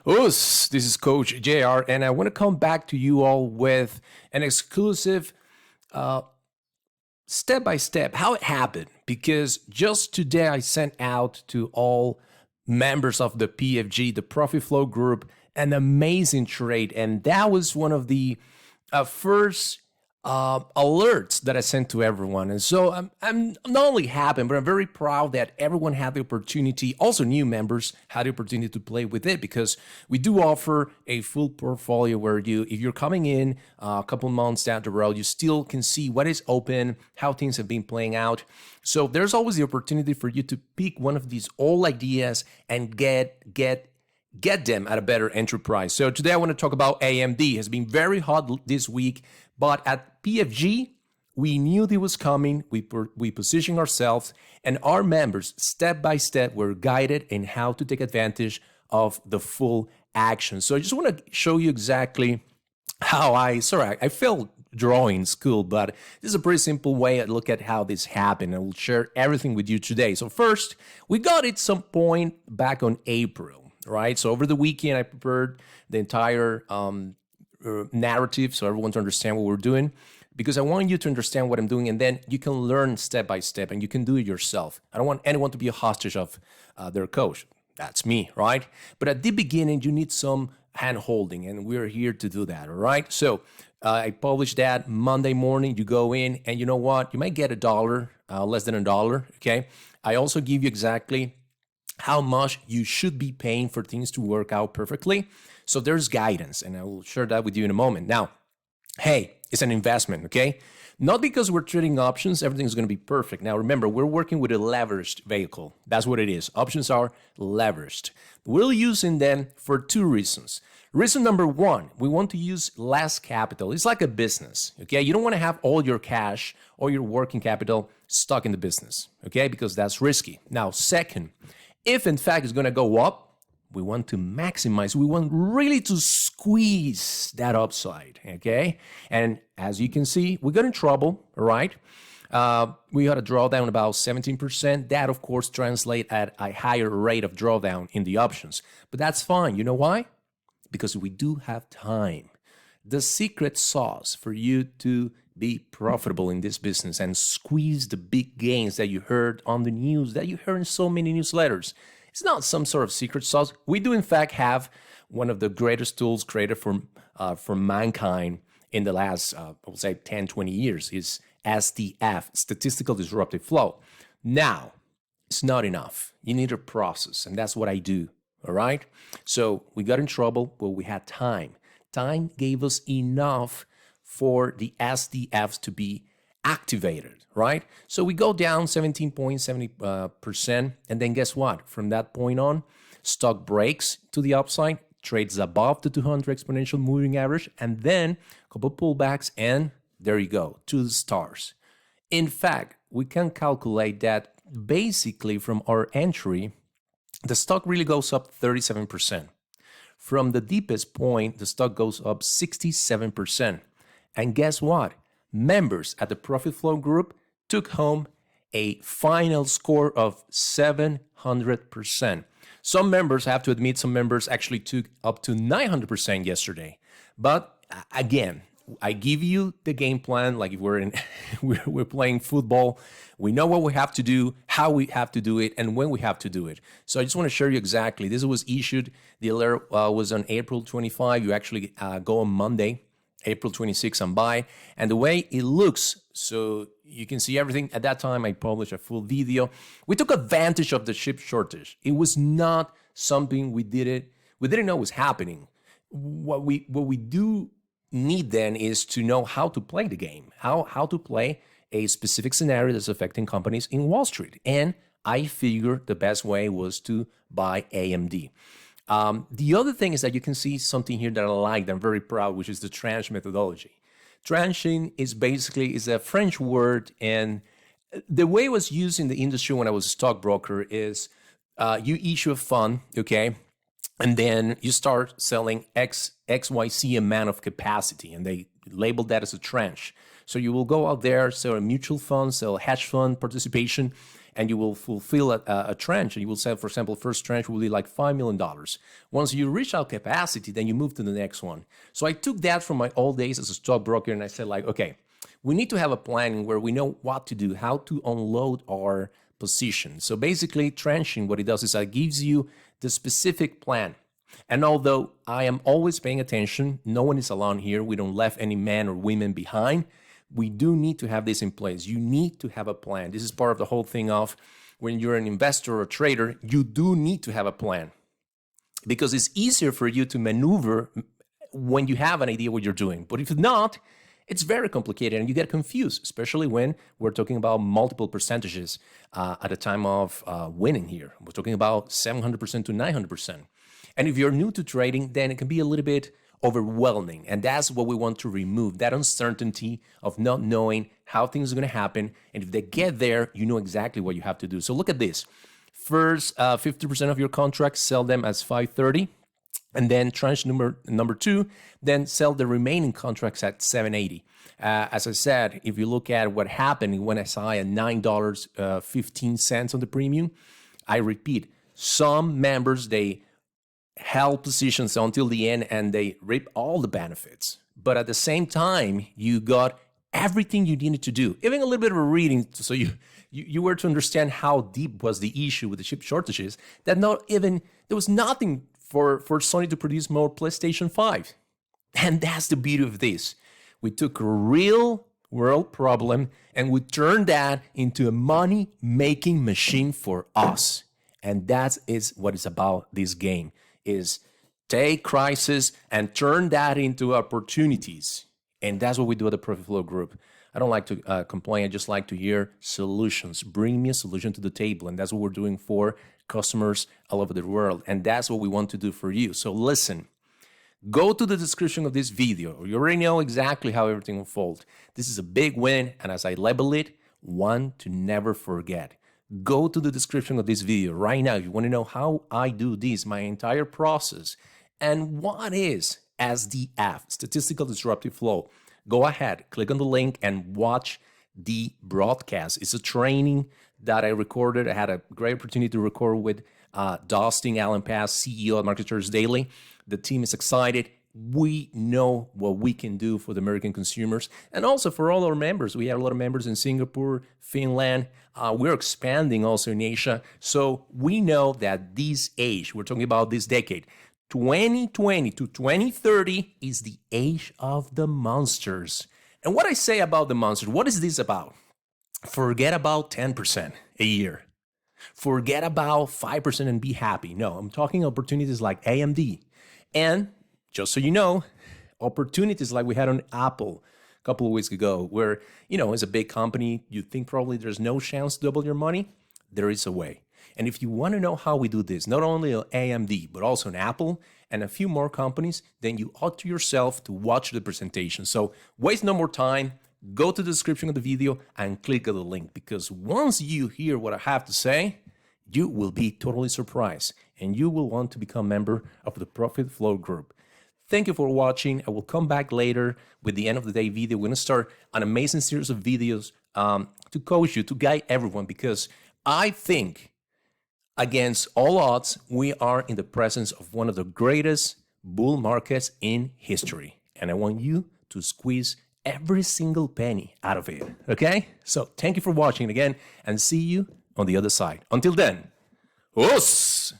Us, this is Coach JR, and I want to come back to you all with an exclusive uh, step by step how it happened. Because just today I sent out to all members of the PFG, the Profit Flow Group, an amazing trade, and that was one of the first alerts that I sent to everyone. And so I'm not only happy, but I'm very proud that everyone had the opportunity, also new members had the opportunity to play with it because we do offer a full portfolio where if you're coming in a couple months down the road, you still can see what is open, how things have been playing out. So there's always the opportunity for you to pick one of these old ideas and get them at a better enterprise. So today I want to talk about AMD. It has been very hot this week, but at PFG, we knew it was coming. We positioned ourselves, and our members, step by step, were guided in how to take advantage of the full action. So I just want to show you exactly how I failed drawing in school, but this is a pretty simple way to look at how this happened. I will share everything with you today. So first, we got it some point back on April, right? So over the weekend, I prepared the entire narrative so everyone to understand what we're doing, because I want you to understand what I'm doing, and then you can learn step by step and you can do it yourself. I don't want anyone to be a hostage of their coach. That's me, right? But at the beginning, you need some hand holding, and we're here to do that, all right? So I published that Monday morning. You go in, and you know what? You might get $1, less than $1, okay? I also give you exactly how much you should be paying for things to work out perfectly. So there's guidance, and I will share that with you in a moment. Now, hey, it's an investment, okay? Not because we're trading options, everything's going to be perfect. Now, remember, we're working with a leveraged vehicle. That's what it is. Options are leveraged. We're using them for two reasons. Reason number one, we want to use less capital. It's like a business, okay? You don't want to have all your cash or your working capital stuck in the business, okay? Because that's risky. Now, second, if in fact it's going to go up, we want to maximize. We want really to squeeze that upside, okay? And as you can see, we got in trouble, all right? We had a drawdown about 17%. That, of course, translates at a higher rate of drawdown in the options. But that's fine. You know why? Because we do have time. The secret sauce for you to be profitable in this business and squeeze the big gains that you heard on the news, that you heard in so many newsletters. It's not some sort of secret sauce. We do, in fact, have one of the greatest tools created for mankind in the last, I would say, 10, 20 years is SDF, Statistical Disruptive Flow. Now, it's not enough. You need a process, and that's what I do, all right? So we got in trouble, but we had time. Time gave us enough for the SDFs to be activated, right? So we go down 17.70%, and then guess what? From that point on, stock breaks to the upside, trades above the 200 exponential moving average, and then a couple pullbacks, and there you go, to the stars. In fact, we can calculate that basically from our entry, the stock really goes up 37%. From the deepest point, the stock goes up 67%. And guess what? Members at the Profit Flow Group took home a final score of 700%. Some members, I have to admit, some members actually took up to 900% yesterday. But again, I give you the game plan like if we're playing football. We know what we have to do, how we have to do it, and when we have to do it. So I just want to show you exactly. This was issued. The alert was on April 25. You actually go on Monday, April 26 and buy. And the way it looks, so you can see everything. At that time, I published a full video. We took advantage of the chip shortage. It was not something we didn't know was happening. What we do need then is to know how to play the game, how to play a specific scenario that's affecting companies in Wall Street. And I figured the best way was to buy AMD. The other thing is that you can see something here that I like, that I'm very proud, which is the tranche methodology. Tranching is a French word, and the way it was used in the industry when I was a stockbroker is you issue a fund, okay, and then you start selling XYZ amount of capacity, and they label that as a tranche. So you will go out there, sell a mutual fund, sell a hedge fund participation, and you will fulfill a tranche. And you will say, for example, first tranche will be like $5 million. Once you reach our capacity, then you move to the next one. So I took that from my old days as a stockbroker, and I said, like, okay, we need to have a plan where we know what to do, how to unload our position. So basically, tranching, what it does is it gives you the specific plan. And although I am always paying attention, no one is alone here. We don't left any men or women behind. We do need to have this in place. You need to have a plan. This is part of the whole thing of when you're an investor or a trader, you do need to have a plan because it's easier for you to maneuver when you have an idea what you're doing. But if not, it's very complicated and you get confused, especially when we're talking about multiple percentages at the time of winning here. We're talking about 700% to 900%. And if you're new to trading, then it can be a little bit overwhelming. And that's what we want to remove, that uncertainty of not knowing how things are going to happen. And if they get there, you know exactly what you have to do. So look at this. First, 50% of your contracts, sell them as 530. And then tranche number two, then sell the remaining contracts at 780. As I said, if you look at what happened when I saw at $9.15 on the premium, I repeat, some members, they held positions until the end and they reap all the benefits. But at the same time, you got everything you needed to do, even a little bit of a reading, so you were to understand how deep was the issue with the chip shortages, that there was nothing for Sony to produce more PlayStation 5. And that's the beauty of this. We took a real world problem and we turned that into a money-making machine for us. And that is what it's about, this game, is take crisis and turn that into opportunities. And that's what we do at the Profit Flow Group. I don't like to complain. I just like to hear solutions. Bring me a solution to the table. And that's what we're doing for customers all over the world. And that's what we want to do for you. So listen, go to the description of this video. You already know exactly how everything unfolds. This is a big win. And as I label it, one to never forget. Go to the description of this video right now if you want to know how I do this, my entire process, and what is SDF, Statistical Disruptive Flow. Go ahead, click on the link and watch the broadcast. It's a training that I recorded. I had a great opportunity to record with Dustin Allen-Pass, CEO at Marketers Daily. The team is excited. We know what we can do for the American consumers and also for all our members. We have a lot of members in Singapore, Finland. We're expanding also in Asia. So we know that this age, we're talking about this decade, 2020 to 2030 is the age of the monsters. And what I say about the monsters, what is this about? Forget about 10% a year. Forget about 5% and be happy. No, I'm talking opportunities like AMD. And just so you know, opportunities like we had on Apple a couple of weeks ago, where, as a big company, you think probably there's no chance to double your money. There is a way. And if you want to know how we do this, not only on AMD, but also on Apple and a few more companies, then you ought to yourself to watch the presentation. So waste no more time. Go to the description of the video and click on the link, because once you hear what I have to say, you will be totally surprised and you will want to become a member of the Profit Flow Group. Thank you for watching. I will come back later with the end of the day video. We're going to start an amazing series of videos to coach you, to guide everyone, because I think against all odds, we are in the presence of one of the greatest bull markets in history. And I want you to squeeze every single penny out of it. Okay? So thank you for watching again and see you on the other side. Until then, os!